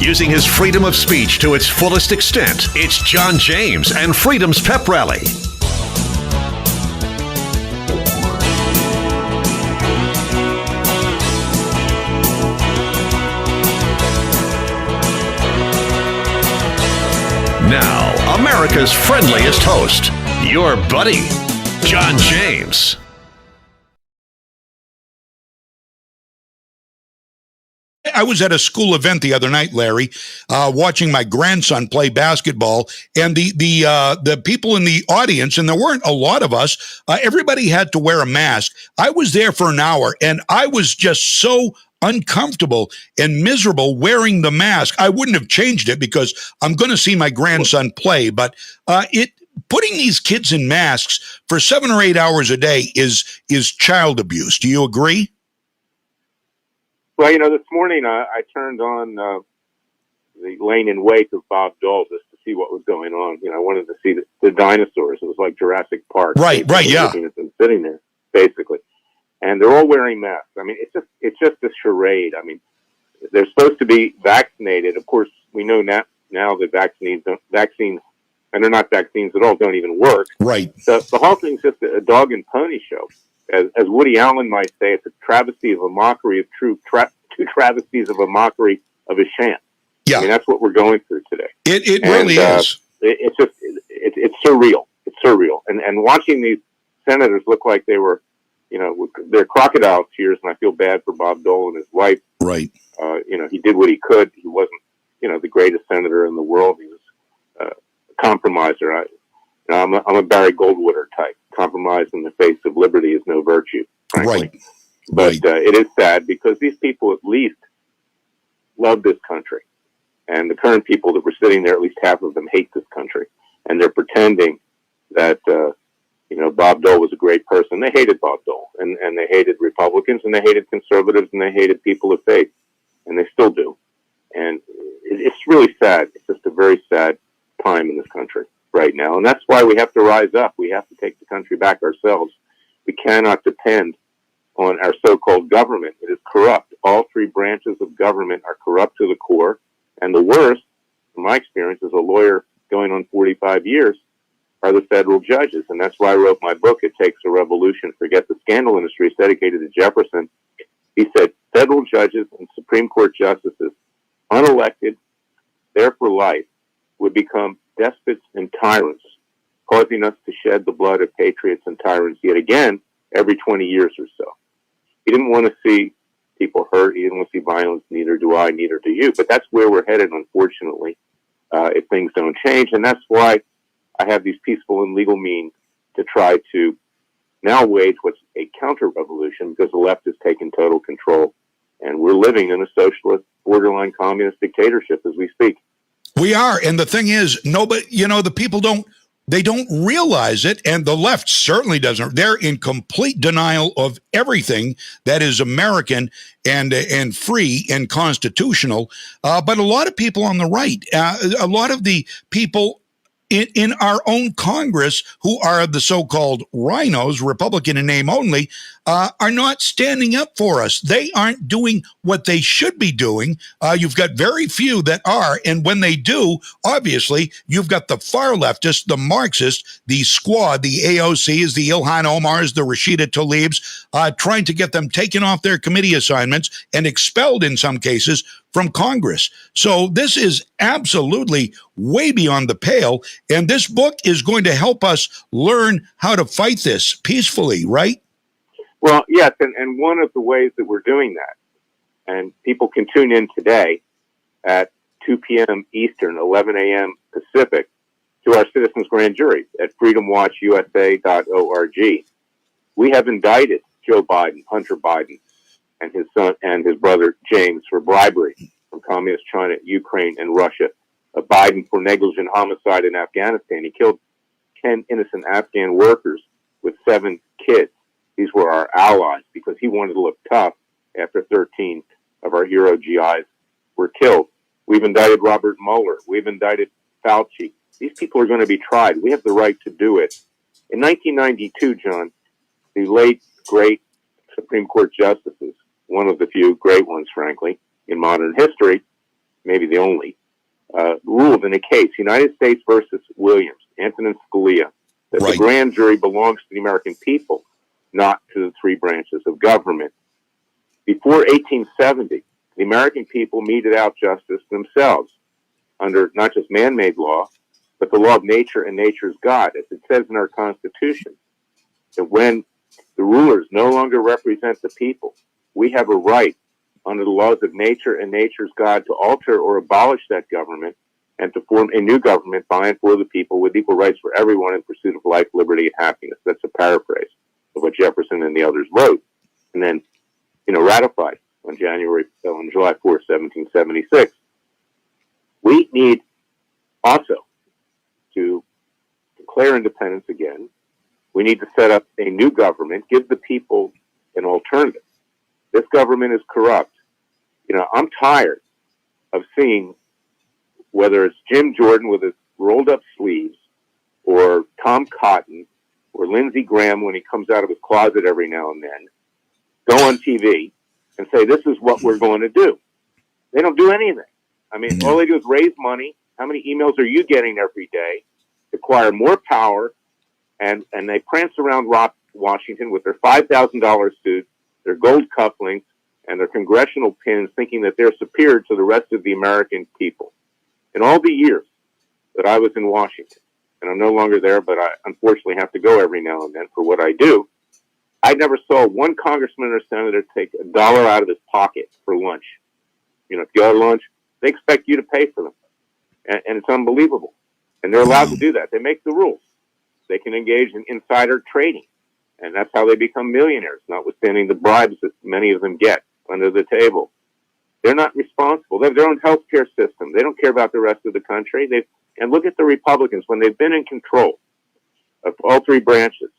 Using his freedom of speech to its fullest extent, it's John James and Freedom's Pep Rally. Now, America's friendliest host, your buddy, John James. I was at a school event the other night, Larry, watching my grandson play basketball, and the people in the audience, and there weren't a lot of us, everybody had to wear a mask. I was there for an hour, and I was just so uncomfortable and miserable wearing the mask. I wouldn't have changed it because I'm going to see my grandson play, but putting these kids in masks for 7 or 8 hours a day is child abuse. Do you agree? Well, this morning I turned on the Lane and Wake of Bob Dole just to see what was going on. I wanted to see the dinosaurs. It was like Jurassic Park. Right, yeah. Sitting there, basically. And they're all wearing masks. I mean, it's just a charade. I mean, they're supposed to be vaccinated. Of course, we know now that vaccines, and they're not vaccines at all, don't even work. Right. The whole thing's just a dog and pony show. As Woody Allen might say, it's a travesty of a mockery of two travesties of a mockery of a sham. Yeah. I mean, that's what we're going through today. It really is. It's surreal. It's surreal. And watching these senators look like they were, they're crocodile tears, and I feel bad for Bob Dole and his wife. Right. He did what he could. He wasn't, the greatest senator in the world. He was a compromiser. I'm a Barry Goldwater type. Compromise in the face of liberty is no virtue, frankly. Right. But it is sad because these people at least love this country. And the current people that were sitting there, at least half of them hate this country. And they're pretending that, Bob Dole was a great person. They hated Bob Dole. And they hated Republicans, and they hated conservatives, and they hated people of faith. And they still do. And it's really sad. It's just a very sad time in this country right now. And that's why we have to rise up. We have to take the country back ourselves. We cannot depend on our so-called government. It is corrupt. All three branches of government are corrupt to the core. And the worst, from my experience as a lawyer going on 45 years, are the federal judges. And that's why I wrote my book, It Takes a Revolution, Forget the Scandal Industry. It's dedicated to Jefferson. He said, federal judges and Supreme Court justices, unelected, there for life, would become despots and tyrants, causing us to shed the blood of patriots and tyrants yet again every 20 years or so. He didn't want to see people hurt. He didn't want to see violence. Neither do I, neither do you. But that's where we're headed, unfortunately, if things don't change. And that's why I have these peaceful and legal means to try to now wage what's a counter-revolution, because the left has taken total control. And we're living in a socialist, borderline communist dictatorship as we speak. We are. And the thing is, nobody, the people don't realize it. And the left certainly doesn't. They're in complete denial of everything that is American and free and constitutional. But a lot of people on the right, a lot of the people in our own Congress, who are the so-called rhinos, Republican in name only, are not standing up for us. They aren't doing what they should be doing. You've got very few that are, and when they do, obviously, you've got the far leftists, the Marxists, the Squad, the AOCs, the Ilhan Omars, the Rashida Tlaibs, trying to get them taken off their committee assignments and expelled in some cases from Congress. So this is absolutely way beyond the pale, and this book is going to help us learn how to fight this peacefully, right? Well, yes, and one of the ways that we're doing that, and people can tune in today at 2 p.m. Eastern, 11 a.m. Pacific, to our Citizens Grand Jury at freedomwatchusa.org. We have indicted Joe Biden, Hunter Biden, and his son and his brother James for bribery from Communist China, Ukraine, and Russia. Biden for negligent homicide in Afghanistan. He killed 10 innocent Afghan workers with 7 kids. These were our allies because he wanted to look tough after 13 of our hero GIs were killed. We've indicted Robert Mueller. We've indicted Fauci. These people are going to be tried. We have the right to do it. In 1992, John, the late, great Supreme Court justices, one of the few great ones, frankly, in modern history, maybe the only, ruled in a case, United States versus Williams, Antonin Scalia, that the grand jury belongs to the American people, not to the three branches of government. Before 1870, the American people meted out justice themselves under not just man-made law, but the law of nature and nature's God, as it says in our Constitution, that when the rulers no longer represent the people, we have a right under the laws of nature and nature's God to alter or abolish that government and to form a new government by and for the people with equal rights for everyone in pursuit of life, liberty, and happiness. That's a paraphrase of what Jefferson and the others wrote, and then, ratified on July 4th, 1776. We need also to declare independence again. We need to set up a new government, give the people an alternative. This government is corrupt. I'm tired of seeing whether it's Jim Jordan with his rolled up sleeves or Tom Cotton or Lindsey Graham when he comes out of his closet every now and then, go on TV and say, this is what we're going to do. They don't do anything. I mean, all they do is raise money. How many emails are you getting every day? Acquire more power, and they prance around Washington with their $5,000 suits, their gold cufflinks, and their congressional pins, thinking that they're superior to the rest of the American people. In all the years that I was in Washington, and I'm no longer there, but I unfortunately have to go every now and then for what I do, I never saw one congressman or senator take $1 out of his pocket for lunch. If you go to lunch, they expect you to pay for them. And it's unbelievable. And they're allowed to do that. They make the rules. They can engage in insider trading. And that's how they become millionaires, notwithstanding the bribes that many of them get under the table. They're not responsible. They have their own healthcare system. They don't care about the rest of the country. And look at the Republicans. When they've been in control of all three branches,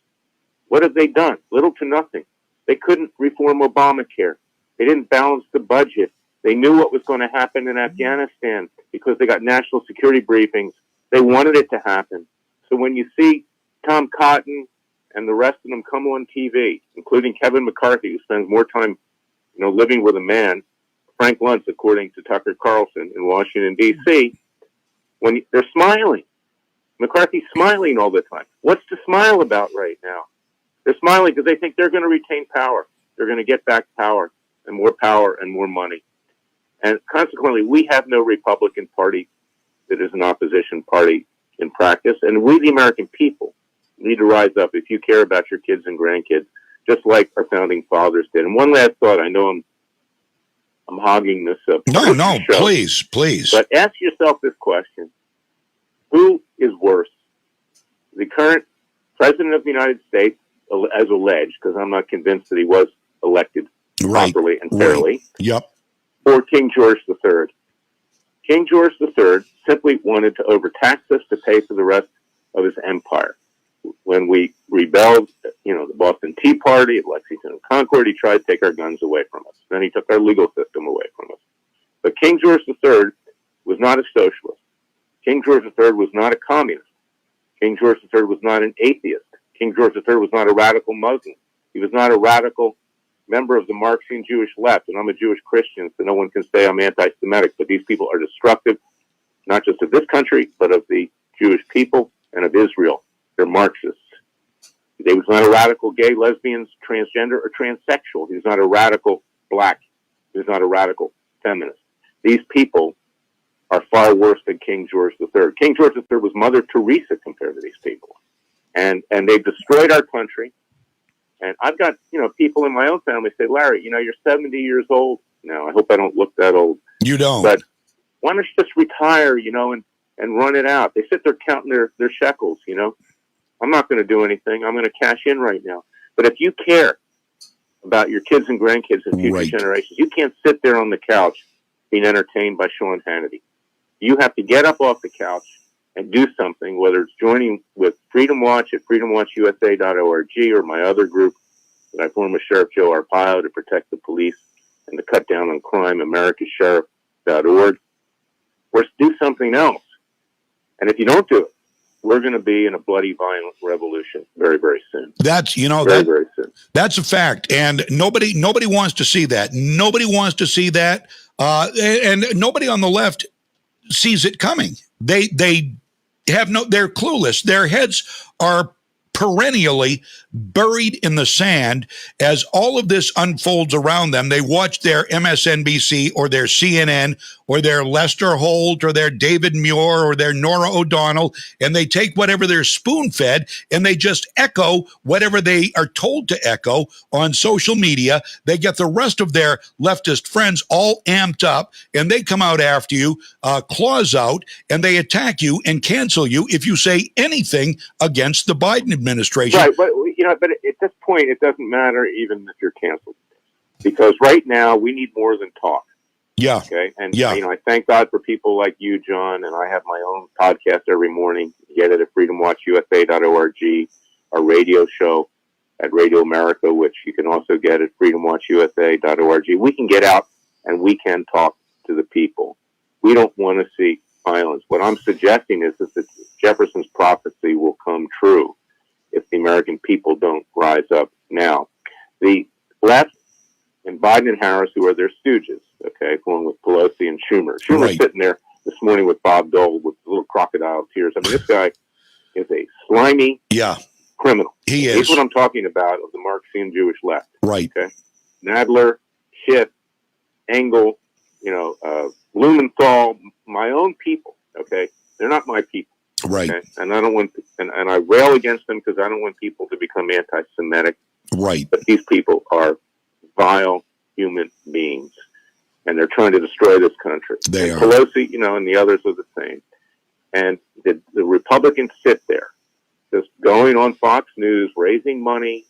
what have they done? Little to nothing. They couldn't reform Obamacare. They didn't balance the budget. They knew what was going to happen in Afghanistan because they got national security briefings. They wanted it to happen. So when you see Tom Cotton and the rest of them come on TV, including Kevin McCarthy, who spends more time, living with a man, Frank Luntz, according to Tucker Carlson in Washington, D.C., when they're smiling. McCarthy's smiling all the time. What's to smile about right now? They're smiling because they think they're going to retain power. They're going to get back power and more money. And consequently, we have no Republican Party that is an opposition party in practice. And we, the American people, need to rise up if you care about your kids and grandkids, just like our founding fathers did. And one last thought. I know I'm hogging this up. No, please. But ask yourself this question. Who is worse? The current President of the United States, as alleged, because I'm not convinced that he was elected properly and fairly. Yep. Or King George III. King George III simply wanted to overtax us to pay for the rest of his empire. When we rebelled, the Boston Tea Party at Lexington and Concord, he tried to take our guns away from us. Then he took our legal system away from us. But King George III was not a socialist. King George III was not a communist. King George III was not an atheist. King George III was not a radical Muslim. He was not a radical member of the Marxian Jewish left, and I'm a Jewish Christian, so no one can say I'm anti-Semitic, but these people are destructive, not just of this country, but of the Jewish people and of Israel. They're Marxists. He was not a radical gay, lesbian, transgender, or transsexual. He was not a radical black. He was not a radical feminist. These people are far worse than King George III. King George III was Mother Teresa compared to these people. And they've destroyed our country. And I've got, people in my own family say, Larry, you're 70 years old now. I hope I don't look that old. You don't. But why don't you just retire, and run it out? They sit there counting their shekels, I'm not going to do anything. I'm going to cash in right now. But if you care about your kids and grandkids and future generations, you can't sit there on the couch being entertained by Sean Hannity. You have to get up off the couch and do something, whether it's joining with Freedom Watch at freedomwatchusa.org or my other group that I form with Sheriff Joe Arpaio to protect the police and to cut down on crime, americasheriff.org, or do something else. And if you don't do it, we're going to be in a bloody, violent revolution very, very soon. That's, Very soon. That's a fact. And nobody wants to see that. Nobody wants to see that. And nobody on the left sees it coming. They they're clueless. Their heads are perennially buried in the sand as all of this unfolds around them. They watch their MSNBC or their CNN or their Lester Holt or their David Muir or their Nora O'Donnell, and they take whatever they're spoon-fed and they just echo whatever they are told to echo on social media. They get the rest of their leftist friends all amped up, and they come out after you, claws out, and they attack you and cancel you if you say anything against the Biden administration. Right, but but at this point, it doesn't matter even if you're canceled, because right now we need more than talk. Yeah. Okay. And I thank God for people like you, John, and I have my own podcast every morning. You get it at freedomwatchusa.org, our radio show at Radio America, which you can also get at freedomwatchusa.org. We can get out and we can talk to the people. We don't want to see violence. What I'm suggesting is that Jefferson's prophecy will come true if the American people don't rise up now. The left and Biden and Harris, who are their stooges, okay, going with Pelosi and Schumer. Schumer's sitting there this morning with Bob Dole with little crocodile tears. I mean, this guy is a slimy criminal. He is. Here's what I'm talking about of the Marxian Jewish left. Right. Okay. Nadler, Schiff, Engel, Blumenthal, my own people. Okay. They're not my people. Right. Okay? And I don't want, and I rail against them because I don't want people to become anti-Semitic. Right. But these people are vile human beings, and they're trying to destroy this country. They are. Pelosi, and the others are the same. And the Republicans sit there, just going on Fox News, raising money,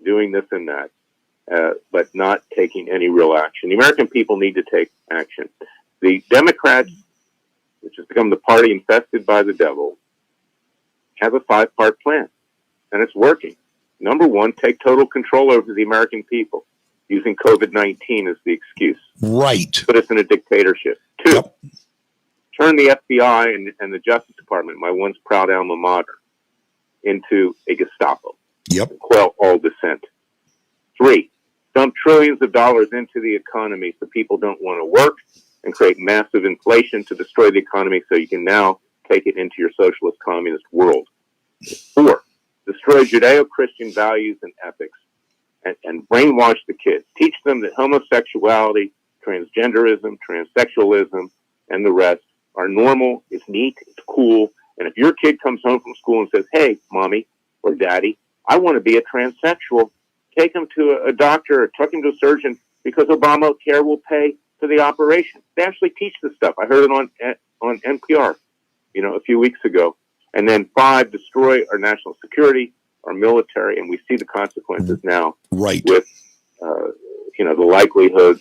doing this and that, but not taking any real action. The American people need to take action. The Democrats, which has become the party infested by the devil, have a 5-part plan, and it's working. Number one, take total control over the American people, using COVID-19 as the excuse. Right. Put us in a dictatorship. 2, turn the FBI and the Justice Department, my once proud alma mater, into a Gestapo. Yep. And quell all dissent. 3, dump trillions of dollars into the economy so people don't want to work, and create massive inflation to destroy the economy so you can now take it into your socialist communist world. 4, destroy Judeo-Christian values and ethics and brainwash the kids. Teach them that homosexuality, transgenderism, transsexualism, and the rest are normal, it's neat, it's cool. And if your kid comes home from school and says, hey, mommy or daddy, I want to be a transsexual, take him to a doctor or take him to a surgeon because Obamacare will pay for the operation. They actually teach this stuff. I heard it on NPR, a few weeks ago. And then 5, destroy our national security, our military, and we see the consequences now. Right. With, the likelihood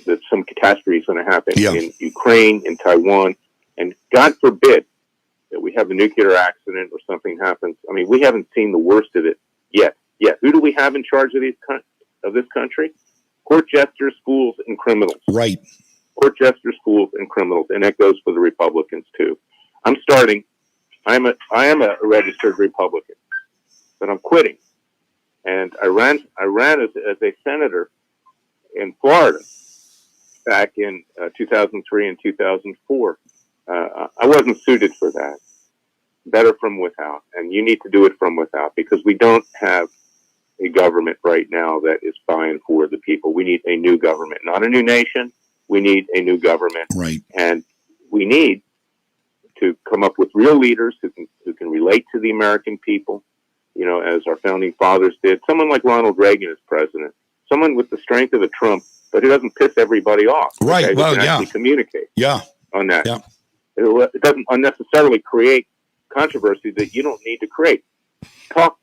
that some catastrophe is going to happen in Ukraine, in Taiwan, and God forbid that we have a nuclear accident or something happens. I mean, we haven't seen the worst of it yet. Who do we have in charge of this country? Court jesters, fools, and criminals. Right. Court jesters, fools, and criminals, and that goes for the Republicans too. I am a registered Republican, but I'm quitting. And I ran as a senator in Florida back in 2003 and 2004. I wasn't suited for that. Better from without. And you need to do it from without, because we don't have a government right now that is by and for the people. We need a new government, not a new nation. We need a new government. Right. And we need to come up with real leaders who can relate to the American people, as our founding fathers did. Someone like Ronald Reagan as president. Someone with the strength of a Trump, but who doesn't piss everybody off. Right. Okay? Well, who can actually communicate. On that. Yeah. It doesn't unnecessarily create controversy that you don't need to create.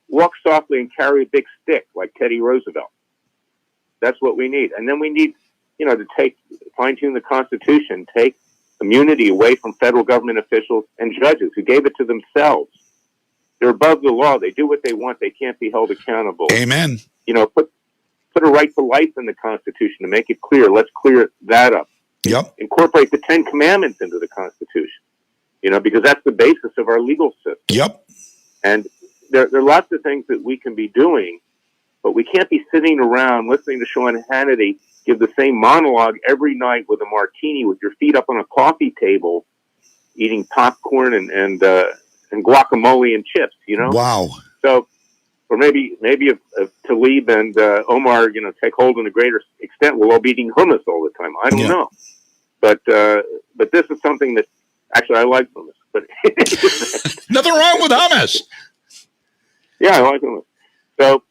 Walk softly and carry a big stick like Teddy Roosevelt. That's what we need. And then we need, to fine-tune the Constitution, take immunity away from federal government officials and judges who gave it to themselves. They're above the law. They do what they want. They can't be held accountable. Amen. Put a right to life in the Constitution to make it clear. Let's clear that up. Yep. Incorporate the 10 Commandments into the Constitution. because that's the basis of our legal system. Yep. And there are lots of things that we can be doing, but we can't be sitting around listening to Sean Hannity give the same monologue every night with a martini with your feet up on a coffee table, eating popcorn and guacamole and chips, Wow. So, or maybe if Tlaib and Omar, take hold in a greater extent, we'll all be eating hummus all the time. I don't know. But this is something that, actually, I like hummus. But nothing wrong with hummus. Yeah, I like hummus. So,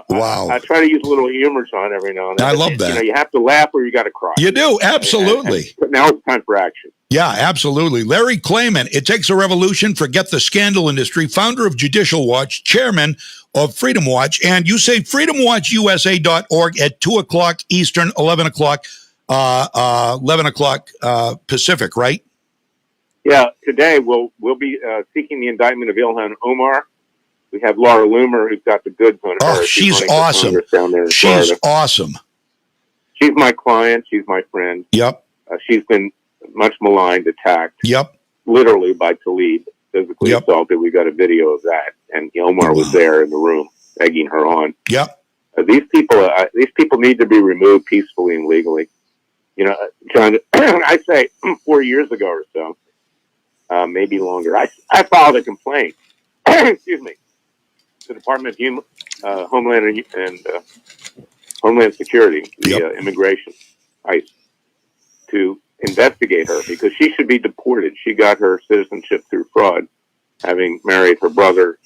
wow. I try to use a little humor, Sean, every now and then. I love that. You have to laugh or you got to cry. You do, absolutely. But now it's time for action. Yeah, absolutely. Larry Klayman, It Takes a Revolution, Forget the Scandal Industry, founder of Judicial Watch, chairman of Freedom Watch. And you say freedomwatchusa.org at 2 o'clock Eastern, 11 o'clock Pacific, right? Yeah, today we'll be seeking the indictment of Ilhan Omar. We have Laura Loomer, who's got the goods on her. Oh, she's awesome. Down there in she's Florida. Awesome. She's my client. She's my friend. Yep. She's been much maligned, attacked. Yep. Literally by Tlaib, physically assaulted. We got a video of that, and Omar was there in the room, egging her on. Yep. These people need to be removed peacefully and legally. John, I say 4 years ago or so, maybe longer. I filed a complaint. Excuse me. The Department of Homeland Security, the immigration, ICE, to investigate her because she should be deported. She got her citizenship through fraud, having married her brother.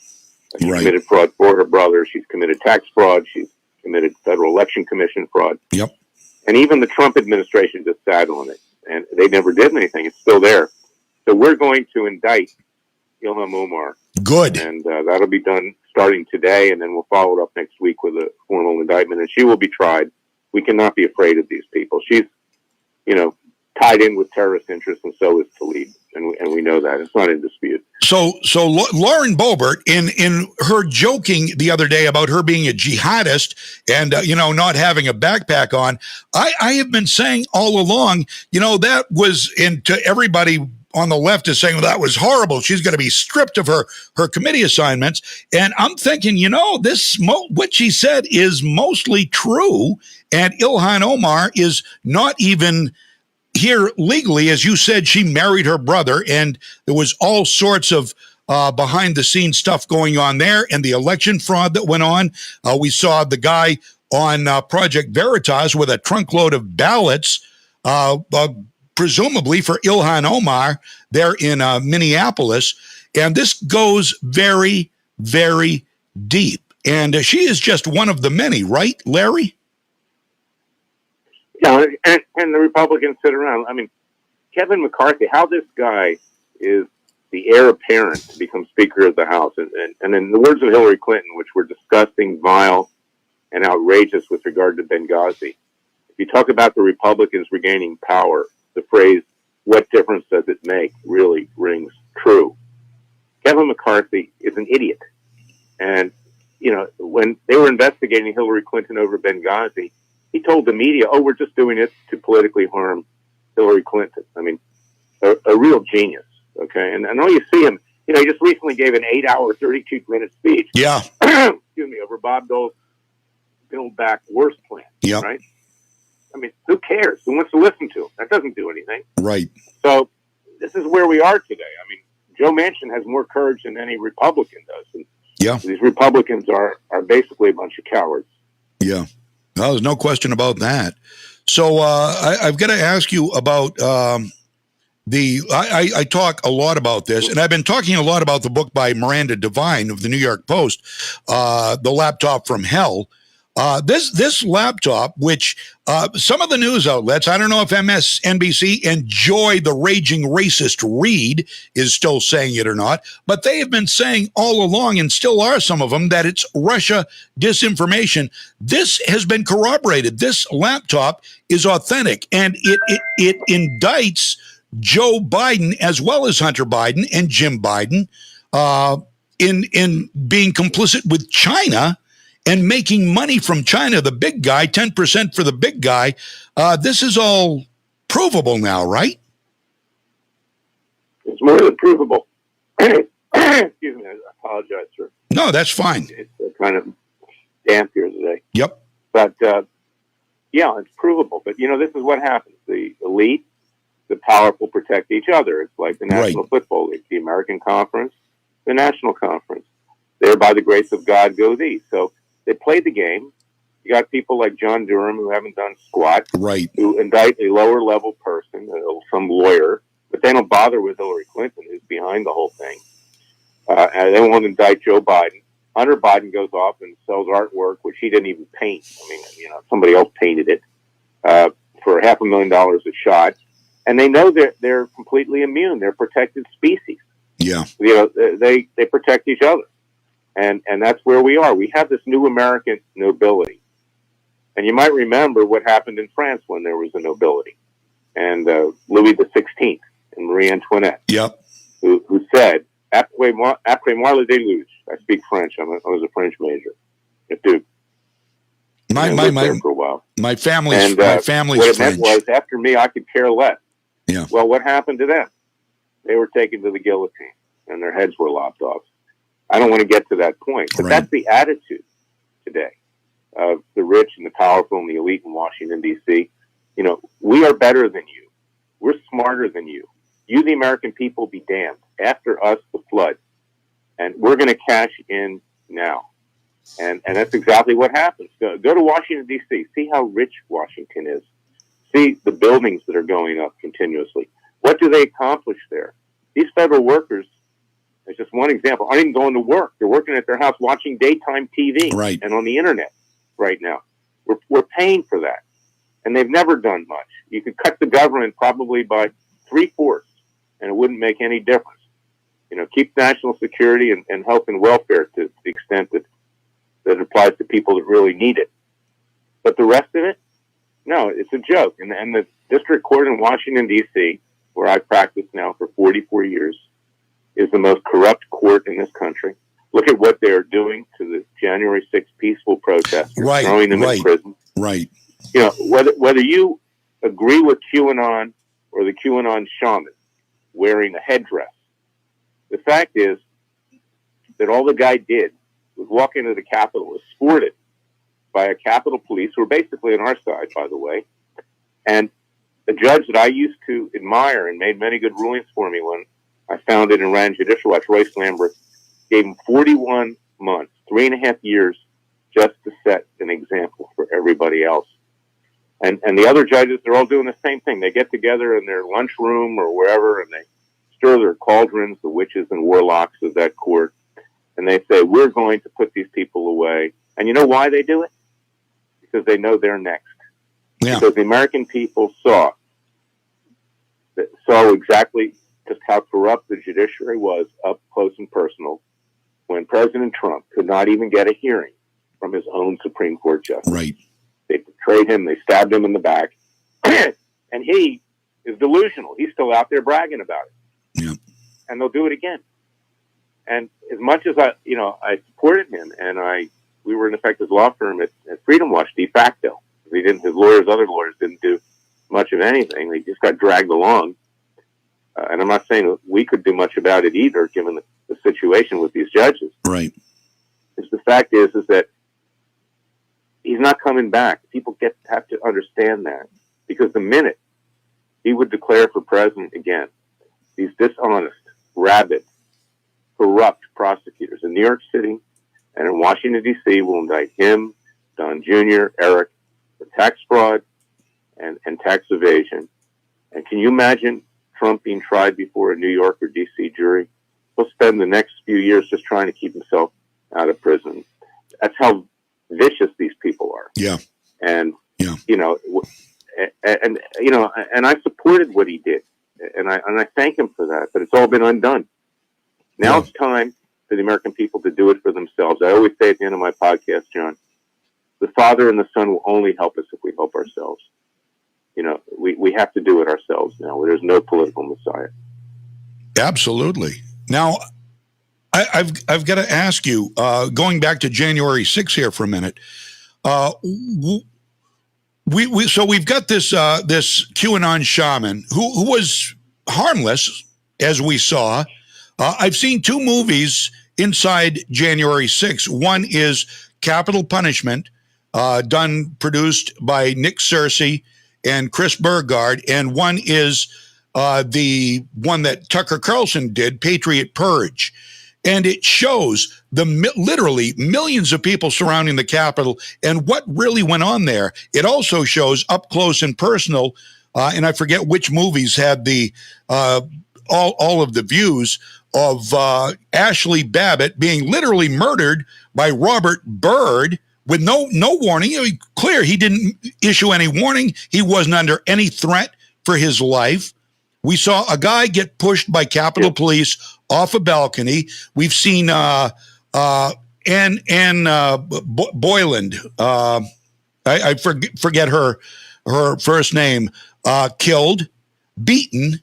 She committed fraud for her brother. She's committed tax fraud. She's committed Federal Election Commission fraud. Yep. And even the Trump administration just sat on it, and they never did anything. It's still there. So we're going to indict Ilhan Omar. Good. And that'll be done starting today, and then we'll follow it up next week with a formal indictment, and she will be tried. We cannot be afraid of these people. She's, tied in with terrorist interests, and so is Tlaib, and we know that. It's not in dispute. So Lauren Boebert, in her joking the other day about her being a jihadist and, not having a backpack on, I have been saying all along, that was into everybody on the left is saying, well, that was horrible. She's going to be stripped of her committee assignments. And I'm thinking, what she said is mostly true. And Ilhan Omar is not even here legally. As you said, she married her brother, and there was all sorts of behind the scenes stuff going on there, and the election fraud that went on. We saw the guy on Project Veritas with a trunkload of ballots, presumably for Ilhan Omar there in Minneapolis. And this goes very, very deep. And she is just one of the many, right, Larry? Yeah, and the Republicans sit around. I mean, Kevin McCarthy, how this guy is the heir apparent to become Speaker of the House. And in the words of Hillary Clinton, which were disgusting, vile, and outrageous with regard to Benghazi, if you talk about the Republicans regaining power, the phrase, what difference does it make, really rings true. Kevin McCarthy is an idiot. And, when they were investigating Hillary Clinton over Benghazi, he told the media, we're just doing it to politically harm Hillary Clinton. I mean, a real genius, okay? And I know you see him, he just recently gave an 8-hour, 32-minute speech. Yeah. Excuse me, over Bob Dole's Build Back Worse plan, right? I mean, who cares? Who wants to listen to him? That doesn't do anything. Right. So this is where we are today. I mean, Joe Manchin has more courage than any Republican does. And these Republicans are basically a bunch of cowards. Yeah. No, there's no question about that. So I've got to ask you about I talk a lot about this, and I've been talking a lot about the book by Miranda Devine of the New York Post, The Laptop from Hell. This laptop, which some of the news outlets, I don't know if MSNBC and Joy the Raging Racist Reed is still saying it or not, but they have been saying all along, and still are some of them, that it's Russia disinformation. This has been corroborated. This laptop is authentic, and it indicts Joe Biden as well as Hunter Biden and Jim Biden in being complicit with China and making money from China, the big guy, 10% for the big guy. This is all provable now, right? It's more than provable. Excuse me, I apologize, sir. No, that's fine. It's kind of damp here today. Yep. But, yeah, it's provable. But, this is what happens. The elite, the powerful protect each other. It's like the National Football League, the American Conference, the National Conference. There, by the grace of God, go thee. So they play the game. You got people like John Durham who haven't done squat, who indict a lower-level person, some lawyer, but they don't bother with Hillary Clinton, who's behind the whole thing. And they won't indict Joe Biden. Hunter Biden goes off and sells artwork, which he didn't even paint. I mean, somebody else painted it for $500,000 a shot. And they know they're completely immune. They're protected species. Yeah. They protect each other. And that's where we are. We have this new American nobility. And you might remember what happened in France when there was a nobility. And Louis XVI and Marie Antoinette, who said, après moi le déluge. I speak French. I was a French major. Dude. My family's what it French. meant was, after me, I could care less. Yeah. Well, what happened to them? They were taken to the guillotine, and their heads were lopped off. I don't want to get to that point, but that's the attitude today of the rich and the powerful and the elite in Washington, D.C. We are better than you. We're smarter than you. You, the American people, be damned. After us, the flood. And we're going to cash in now. And that's exactly what happens. Go to Washington, D.C. See how rich Washington is. See the buildings that are going up continuously. What do they accomplish there? These federal workers, as just one example, aren't even going to work. They're working at their house watching daytime TV and on the internet right now. We're paying for that. And they've never done much. You could cut the government probably by 3/4, and it wouldn't make any difference. Keep national security and health and welfare to the extent that it applies to people that really need it. But the rest of it, no, it's a joke. And the district court in Washington, D.C., where I've practiced now for 44 years, is the most corrupt court in this country. Look at what they're doing to the January 6th peaceful protesters, throwing them in prison. Right. Whether you agree with QAnon or the QAnon shaman wearing a headdress, the fact is that all the guy did was walk into the Capitol, escorted by a Capitol Police, who are basically on our side, by the way. And the judge that I used to admire and made many good rulings for me when I founded and ran Judicial, that's Royce Lambert, gave him 41 months, 3.5 years, just to set an example for everybody else. And the other judges, they're all doing the same thing. They get together in their lunchroom or wherever, and they stir their cauldrons, the witches and warlocks of that court, and they say, we're going to put these people away. And you know why they do it? Because they know they're next. Yeah. Because the American people saw exactly just how corrupt the judiciary was up close and personal when President Trump could not even get a hearing from his own Supreme Court justice. Right. They betrayed him. They stabbed him in the back. And he is delusional. He's still out there bragging about it. Yeah. And they'll do it again. And as much as I supported him, and we were in effect his law firm at Freedom Watch de facto. Other lawyers didn't do much of anything. They just got dragged along. And I'm not saying that we could do much about it either, given the situation with these judges. Right. The fact is that he's not coming back. People have to understand that, because the minute he would declare for president again, these dishonest, rabid, corrupt prosecutors in New York City and in Washington, D.C. will indict him, Don Jr., Eric, for tax fraud and tax evasion. And can you imagine Trump being tried before a New York or D.C. jury? He'll spend the next few years just trying to keep himself out of prison. That's how vicious these people are. Yeah. And, and I supported what he did. And I thank him for that, but it's all been undone. Now it's time for the American people to do it for themselves. I always say at the end of my podcast, John, the Father and the Son will only help us if we help ourselves. We have to do it ourselves now. There's no political messiah. Absolutely. Now, I've got to ask you, going back to January 6th here for a minute. We've got this QAnon shaman who was harmless as we saw. I've seen two movies inside January 6th. One is Capital Punishment, produced by Nick Searcy and Chris Burgard, and one is the one that Tucker Carlson did, Patriot Purge. And it shows literally millions of people surrounding the Capitol and what really went on there. It also shows up close and personal, and I forget which movies had the all of the views of Ashley Babbitt being literally murdered by Robert Byrd with no warning. Clear, he didn't issue any warning. He wasn't under any threat for his life. We saw a guy get pushed by Capitol Police off a balcony. We've seen Ann Boyland. I forget her first name. Killed, beaten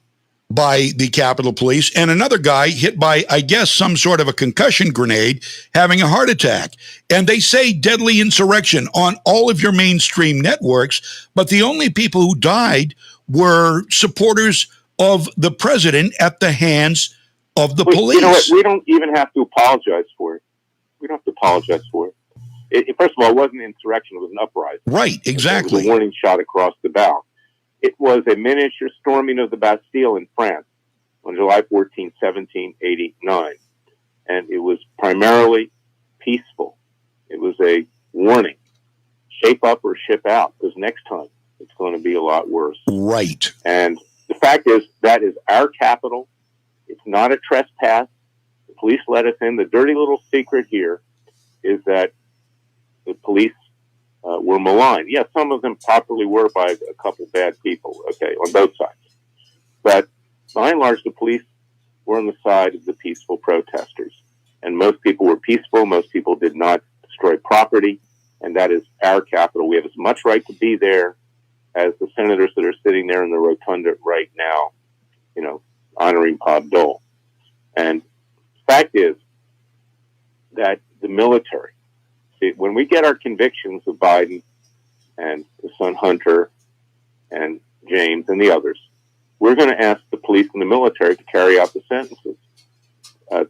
by the Capitol Police, and another guy hit by, I guess, some sort of a concussion grenade, having a heart attack. And they say deadly insurrection on all of your mainstream networks, but the only people who died were supporters of the president at the hands of the police. You know what? We don't even have to apologize for it. We don't have to apologize for it. First of all, it wasn't an insurrection. It was an uprising. Right, exactly. It was a warning shot across the bow. It was a miniature storming of the Bastille in France on July 14, 1789. And it was primarily peaceful. It was a warning. Shape up or ship out, because next time it's going to be a lot worse. Right. And the fact is, that is our capital. It's not a trespass. The police let us in. The dirty little secret here is that the police were maligned. Yes, some of them properly were by a couple bad people, okay, on both sides. But by and large, the police were on the side of the peaceful protesters. And most people were peaceful. Most people did not destroy property. And that is our capital. We have as much right to be there as the senators that are sitting there in the rotunda right now, honoring Bob Dole. And the fact is that the military, when we get our convictions of Biden and his son Hunter and James and the others, we're going to ask the police and the military to carry out the sentences.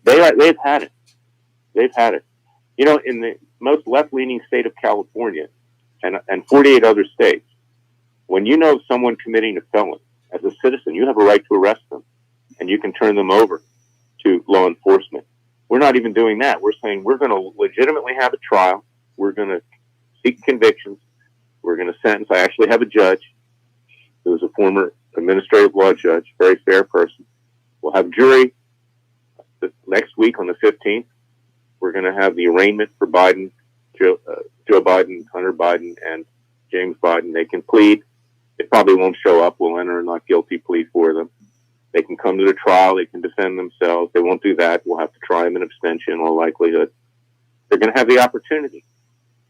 They've had it. They've had it. In the most left-leaning state of California and 48 other states, when you know someone committing a felony, as a citizen, you have a right to arrest them, and you can turn them over to law enforcement. We're not even doing that. We're saying we're going to legitimately have a trial. We're going to seek convictions. We're going to sentence. I actually have a judge who is a former administrative law judge, very fair person. We'll have jury next week on the 15th. We're going to have the arraignment for Biden, Joe Biden, Hunter Biden, and James Biden. They can plead. They probably won't show up. We'll enter a not guilty plea for them. They can come to the trial. They can defend themselves. They won't do that. We'll have to try them in abstention in all likelihood. They're going to have the opportunity.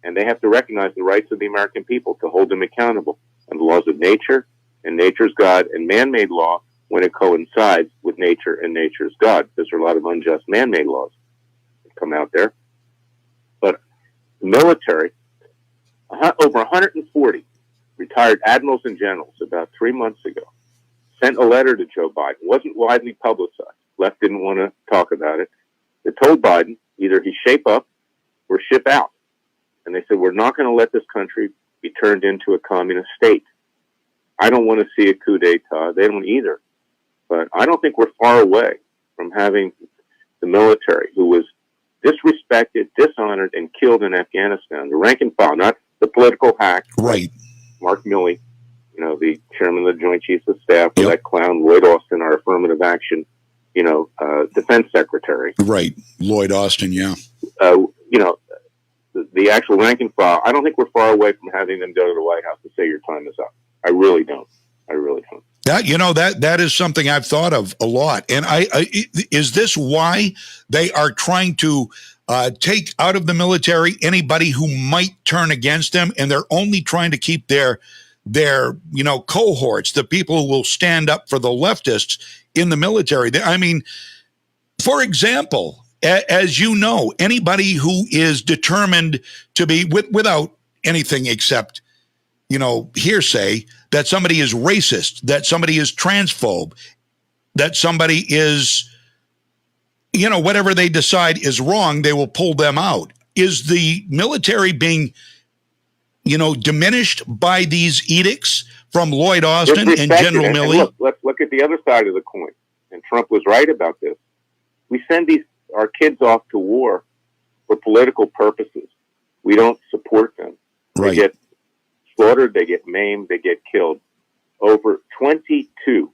And they have to recognize the rights of the American people to hold them accountable. And the laws of nature and nature's God and man-made law, when it coincides with nature and nature's God. There's a lot of unjust man-made laws that come out there. But the military, over 140 retired admirals and generals about 3 months ago, sent a letter to Joe Biden. It wasn't widely publicized. Left didn't want to talk about it. They told Biden either he shape up or ship out. And they said, we're not going to let this country be turned into a communist state. I don't want to see a coup d'etat. They don't either. But I don't think we're far away from having the military, who was disrespected, dishonored, and killed in Afghanistan, the rank and file, not the political hack. Right. Mark Milley, the chairman of the Joint Chiefs of Staff, that clown Lloyd Austin, our affirmative action, defense secretary. Right. Lloyd Austin, yeah. The actual rank and file, I don't think we're far away from having them go to the White House and say your time is up. I really don't. That is something I've thought of a lot. And is this why they are trying to take out of the military anybody who might turn against them, and they're only trying to keep their cohorts, the people who will stand up for the leftists in the military? I mean, for example, as you know, anybody who is determined to be without anything except hearsay, that somebody is racist, that somebody is transphobe, that somebody is, whatever they decide is wrong, they will pull them out. Is the military being, diminished by these edicts from Lloyd Austin and General Milley? And let's look at the other side of the coin. And Trump was right about this. We send our kids off to war for political purposes. We don't support them. Right. They get slaughtered, they get maimed, they get killed. Over 22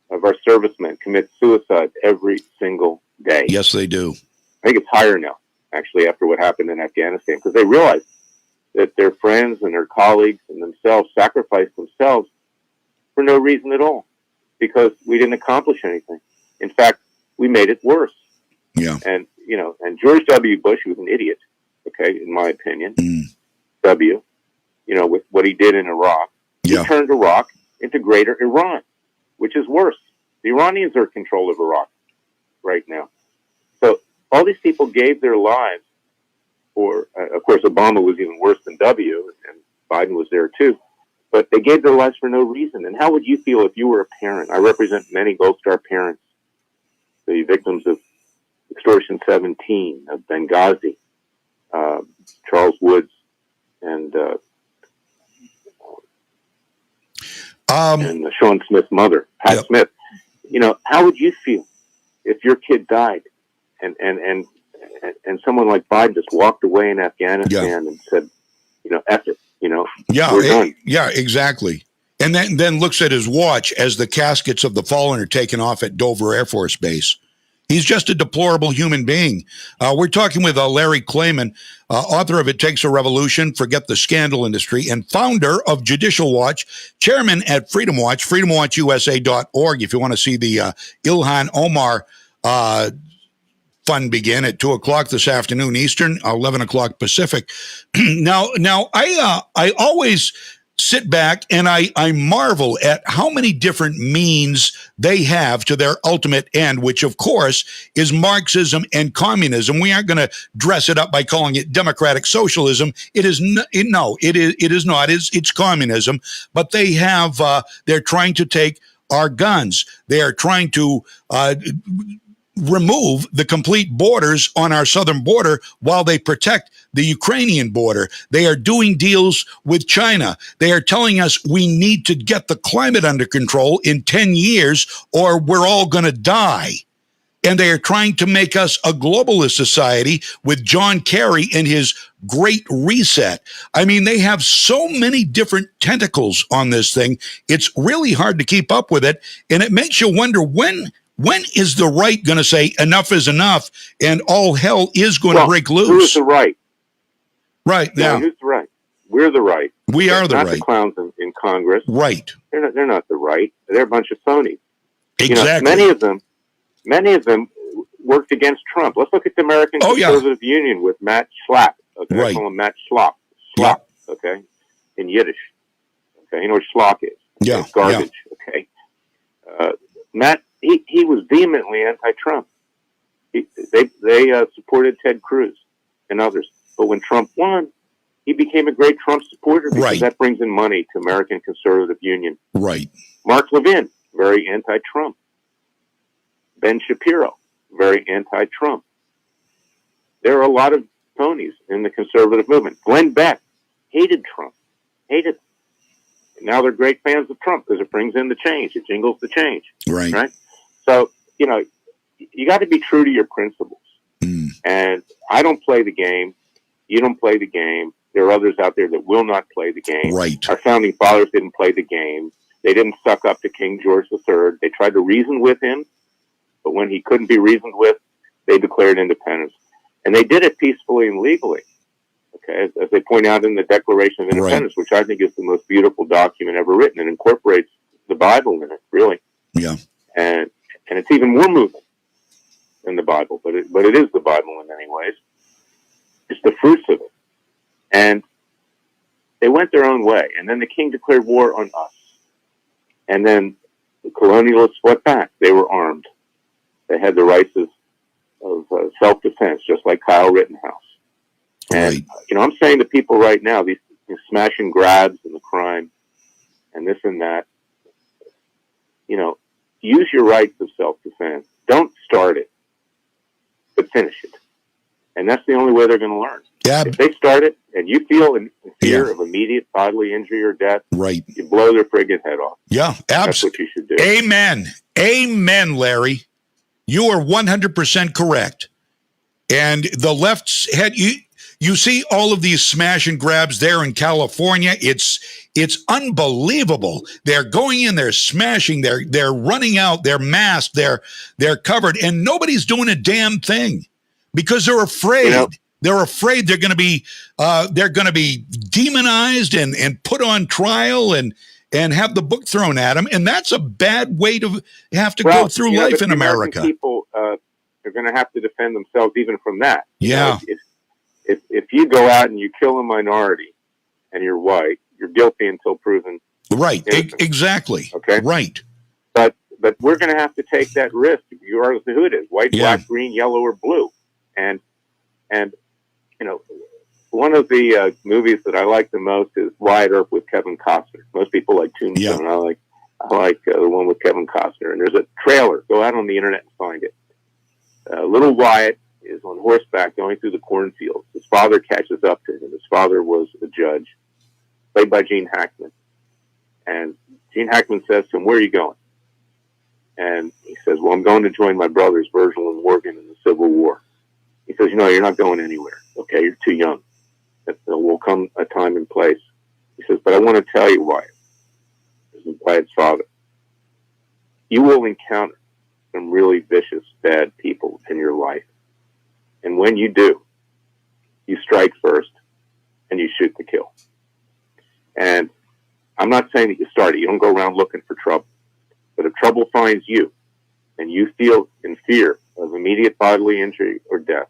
of our servicemen commit suicide every single day. Yes, they do. I think it's higher now, actually, after what happened in Afghanistan, because they realize that their friends and their colleagues and themselves sacrificed themselves for no reason at all, because we didn't accomplish anything. In fact, we made it worse. Yeah. And, and George W. Bush was an idiot, okay, in my opinion. With what he did in Iraq. Yeah. He turned Iraq into greater Iran, which is worse. The Iranians are in control of Iraq right now. So all these people gave their lives for, of course, Obama was even worse than W, and Biden was there too. But they gave their lives for no reason. And how would you feel if you were a parent? I represent many Gold Star parents, the victims of Extortion 17, of Benghazi, Charles Woods, and Sean Smith's mother, Pat Smith. How would you feel if your kid died and someone like Biden just walked away in Afghanistan and said, F it, we're done. Yeah, exactly. And then looks at his watch as the caskets of the fallen are taken off at Dover Air Force Base. He's just a deplorable human being. We're talking with Larry Klayman, author of It Takes a Revolution, Forget the Scandal Industry, and founder of Judicial Watch, chairman at Freedom Watch, freedomwatchusa.org. If you want to see the Ilhan Omar fun begin at 2 o'clock this afternoon Eastern, 11 o'clock Pacific. Now, I always sit back and I marvel at how many different means they have to their ultimate end, which of course is Marxism and communism. We aren't going to dress it up by calling it democratic socialism. It is it is not. It's communism. But they have they're trying to take our guns. They are trying to remove the complete borders on our southern border while they protect the Ukrainian border. They are doing deals with China. They are telling us we need to get the climate under control in 10 years or we're all going to die. And they are trying to make us a globalist society with John Kerry and his Great Reset. I mean, they have so many different tentacles on this thing. It's really hard to keep up with it. And it makes you wonder when is the right going to say enough is enough and all hell is going to break loose? Who is the right? Right. Yeah. Who's the right? We're the right. We are the not right. The clowns in Congress. Right. They're not the right. They're a bunch of phonies. Exactly. Many of them worked against Trump. Let's look at the American Conservative Union with Matt Schlapp. Okay, right. I call him Matt Schlapp. Schlapp. Yeah. Okay, in Yiddish. Okay, you know what schlock is? Yeah. It's garbage. Yeah. Okay. Matt. He was vehemently anti-Trump. They supported Ted Cruz and others. But when Trump won, he became a great Trump supporter because that brings in money to American Conservative Union. Right. Mark Levin, very anti-Trump. Ben Shapiro, very anti-Trump. There are a lot of phonies in the conservative movement. Glenn Beck hated Trump. Hated. And now they're great fans of Trump because it brings in the change. It jingles the change. Right. Right? So, you got to be true to your principles. And I don't play the game. You don't play the game. There are others out there that will not play the game. Right. Our founding fathers didn't play the game. They didn't suck up to King George III. They tried to reason with him, but when he couldn't be reasoned with, they declared independence. And they did it peacefully and legally. Okay, as they point out in the Declaration of Independence, which I think is the most beautiful document ever written. It incorporates the Bible in it, really. Yeah. And it's even more moving than the Bible, but it is the Bible in many ways. It's the fruits of it. And they went their own way. And then the king declared war on us. And then the colonialists fought back. They were armed. They had the rights of self-defense, just like Kyle Rittenhouse. And, I'm saying to people right now, these smash and grabs and the crime and this and that, use your rights of self-defense. Don't start it, but finish it. And that's the only way they're going to learn. Yeah. If they start it and you feel in fear of immediate bodily injury or death, right, you blow their friggin' head off. Yeah, That's what you should do. Amen. Amen, Larry. You are 100% correct. And the left's head, you see all of these smash and grabs there in California. It's unbelievable. They're going in, they're smashing, they're running out, they're masked, they're covered, and nobody's doing a damn thing because they're afraid. They're afraid they're going to be demonized and put on trial and have the book thrown at them, and that's a bad way to have to go through life in America. People are going to have to defend themselves even from that. Yeah. If you go out and you kill a minority and you're white, you're guilty until proven right. innocent. Exactly. Okay. Right. But we're going to have to take that risk, regardless of who it is: white, black, green, yellow, or blue. And one of the movies that I like the most is Wyatt Earp with Kevin Costner. Most people like Tombstone. Yeah. I like the one with Kevin Costner. And there's a trailer. Go out on the internet and find it. Little Wyatt is on horseback going through the cornfields. His father catches up to him. His father was a judge, played by Gene Hackman. And Gene Hackman says to him, "Where are you going?" And he says, "Well, I'm going to join my brothers, Virgil and Morgan, in the Civil War." He says, "You're not going anywhere. Okay, you're too young. There will come a time and place." He says, "But I want to tell you, Wyatt," this is Wyatt's father, "you will encounter some really vicious, bad people in your life. And when you do, you strike first and you shoot to kill." And I'm not saying that you start it. You don't go around looking for trouble. But if trouble finds you and you feel in fear of immediate bodily injury or death,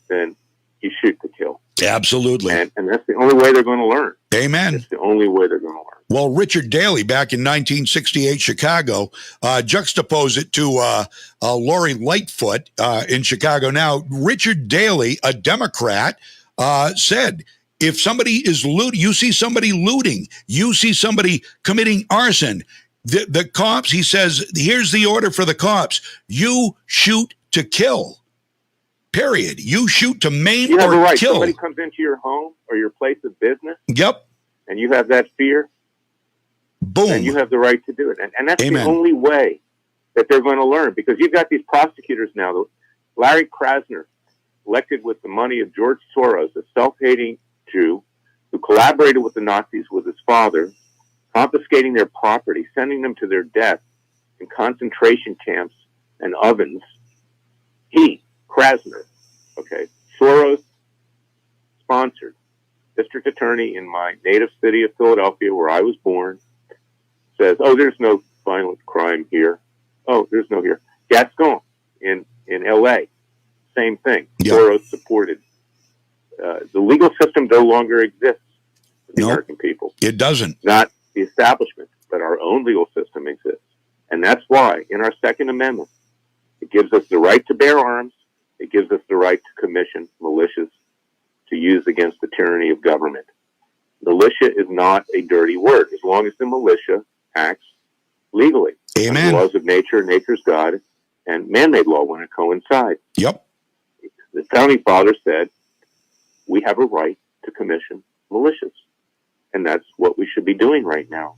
then you shoot to kill. Absolutely. And that's the only way they're going to learn. Amen. It's the only way they're going to learn. Well, Richard Daley, back in 1968 Chicago, juxtapose it to Lori Lightfoot in Chicago now. Richard Daley, a Democrat, said, if somebody is looting, you see somebody looting, you see somebody committing arson, the cops, he says, here's the order for the cops. You shoot to kill. Period. You shoot to maim you have or a right. kill. Somebody comes into your home or your place of business. Yep. And you have that fear. Boom. And you have the right to do it. And that's Amen. The only way that they're going to learn, because you've got these prosecutors now. Larry Krasner, elected with the money of George Soros, a self-hating Jew who collaborated with the Nazis with his father, confiscating their property, sending them to their death in concentration camps and ovens. Krasner, Soros sponsored district attorney in my native city of Philadelphia, where I was born, says, "Oh, there's no violent crime here. Oh, there's no here." Gascon in L.A., same thing. Yep. Soros supported. The legal system no longer exists for the American people. It doesn't. Not the establishment, but our own legal system exists. And that's why, in our Second Amendment, it gives us the right to bear arms. It gives us the right to commission militias to use against the tyranny of government. Militia is not a dirty word, as long as the militia acts legally. Amen. The laws of nature, nature's God, and man-made law when it coincides. Yep. The founding fathers said, we have a right to commission militias. And that's what we should be doing right now.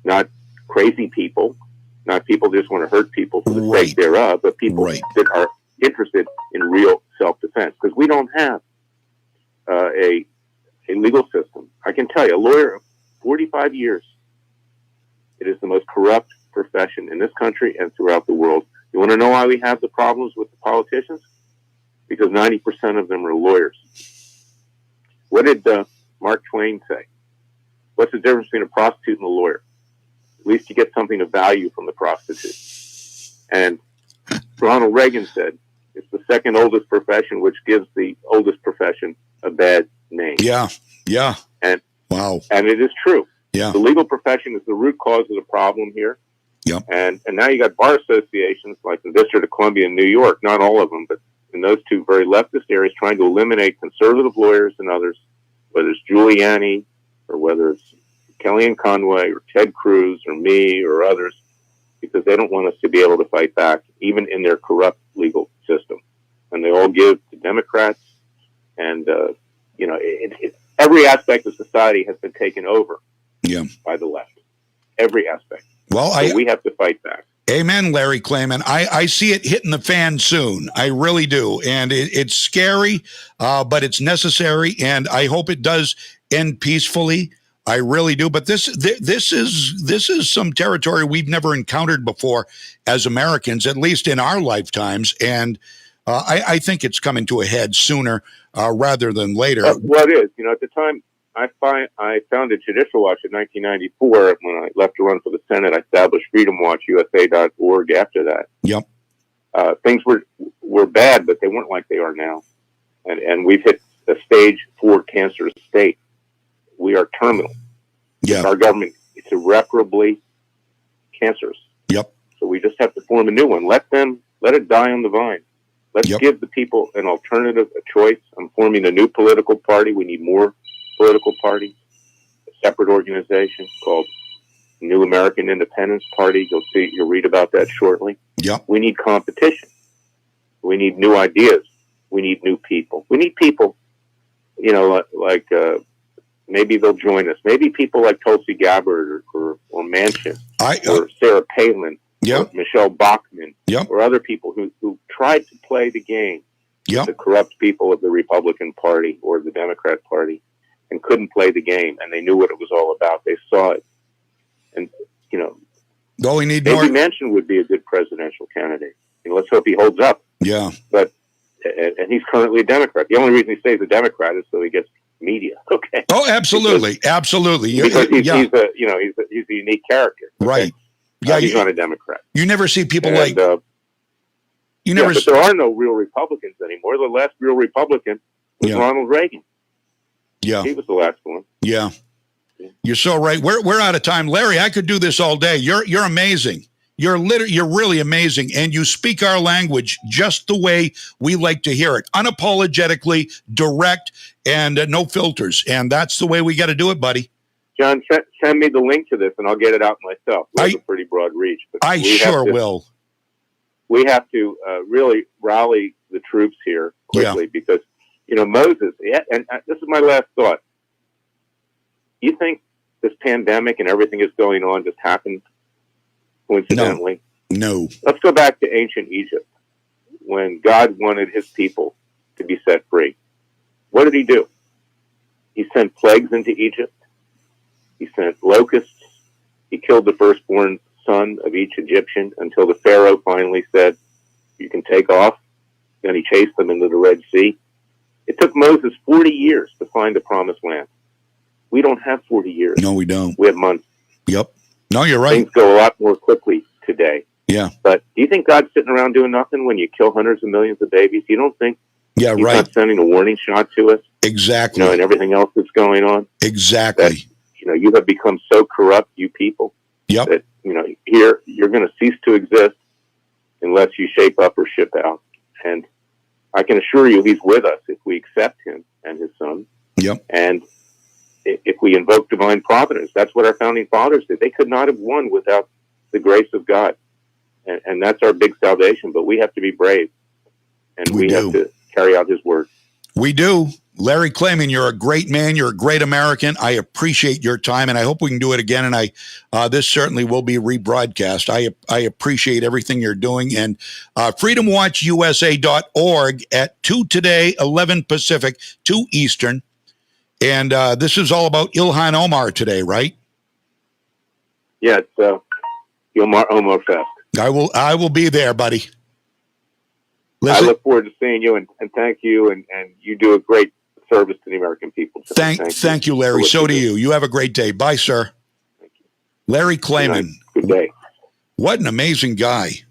Not crazy people, not people that just want to hurt people for the sake thereof, but people that are interested in real self-defense. Because we don't have a legal system. I can tell you, a lawyer of 45 years, it is the most corrupt profession in this country and throughout the world. You want to know why we have the problems with the politicians? Because 90% of them are lawyers. What did Mark Twain say? What's the difference between a prostitute and a lawyer? At least you get something of value from the prostitute. And Ronald Reagan said, it's the second oldest profession, which gives the oldest profession a bad name. Yeah, yeah. And wow. And it is true. Yeah. The legal profession is the root cause of the problem here. Yep. And now you got bar associations like the District of Columbia in New York, not all of them, but in those two very leftist areas, trying to eliminate conservative lawyers and others, whether it's Giuliani or whether it's Kellyanne Conway or Ted Cruz or me or others. because they don't want us to be able to fight back, even in their corrupt legal system. And they all give to Democrats, and every aspect of society has been taken over by the left. Every aspect. Well, so we have to fight back. Amen, Larry Klayman. I see it hitting the fan soon. I really do. And it's scary, but it's necessary. And I hope it does end peacefully. I really do. But this is some territory we've never encountered before as Americans, at least in our lifetimes. And I think it's coming to a head sooner rather than later. Well, it is. At the time, I founded Judicial Watch in 1994. When I left to run for the Senate, I established FreedomWatchUSA.org after that. Yep. Things were bad, but they weren't like they are now. And we've hit a stage 4 cancer state. We are terminal. Yeah. Our government is irreparably cancerous. Yep. So we just have to form a new one. Let it die on the vine. Let's give the people an alternative, a choice. I'm forming a new political party. We need more political parties, a separate organization called New American Independence Party. You'll read about that shortly. Yep. We need competition. We need new ideas. We need new people. We need people, like maybe they'll join us. Maybe people like Tulsi Gabbard or Manchin or Sarah Palin or Michelle Bachmann or other people who tried to play the game with the corrupt people of the Republican Party or the Democrat Party and couldn't play the game, and they knew what it was all about. They saw it. And, we need maybe more. Manchin would be a good presidential candidate. Let's hope he holds up. Yeah. But, and he's currently a Democrat. The only reason he stays a Democrat is so he gets media. Okay. Oh, absolutely. Absolutely. Because he's a unique character. Okay? Right. Yeah. He's not a Democrat. You never see people but there are no real Republicans anymore. The last real Republican was Ronald Reagan. Yeah. He was the last one. Yeah. You're so right. We're out of time. Larry, I could do this all day. You're amazing. You're really amazing. And you speak our language just the way we like to hear it. Unapologetically, direct, and no filters. And that's the way we got to do it, buddy. John, send me the link to this and I'll get it out myself. We have a pretty broad reach. But I sure will. We have to really rally the troops here quickly because, Moses, and this is my last thought. You think this pandemic and everything that's going on just happened coincidentally? No. Let's go back to ancient Egypt when God wanted his people to be set free. What did he do? He sent plagues into Egypt. He sent locusts. He killed the firstborn son of each Egyptian until the Pharaoh finally said, you can take off. Then he chased them into the Red Sea. It took Moses 40 years to find the promised land. We don't have 40 years. No, we don't. We have months. Yep. No, you're right. Things go a lot more quickly today. Yeah. But do you think God's sitting around doing nothing when you kill hundreds of millions of babies? You don't think he's not sending a warning shot to us? Exactly. And everything else that's going on? Exactly. That, you have become so corrupt, you people, that, here you're going to cease to exist unless you shape up or ship out. And I can assure you he's with us if we accept him and his son. Yep. And if we invoke divine providence, that's what our founding fathers did. They could not have won without the grace of God. And that's our big salvation. But we have to be brave. And we have to carry out his word. We do. Larry Klayman, you're a great man. You're a great American. I appreciate your time, and I hope we can do it again. And this certainly will be rebroadcast. I appreciate everything you're doing. And FreedomWatchUSA.org at 2 today, 11 Pacific, 2 Eastern. And this is all about Ilhan Omar today, right? Yeah, it's Ilhan Omar Fest. I will be there, buddy. Listen, I look forward to seeing you, and thank you, and you do a great service to the American people. So thank you, Larry. So do you. You have a great day. Bye, sir. Thank you. Larry Klayman. Good day. What an amazing guy.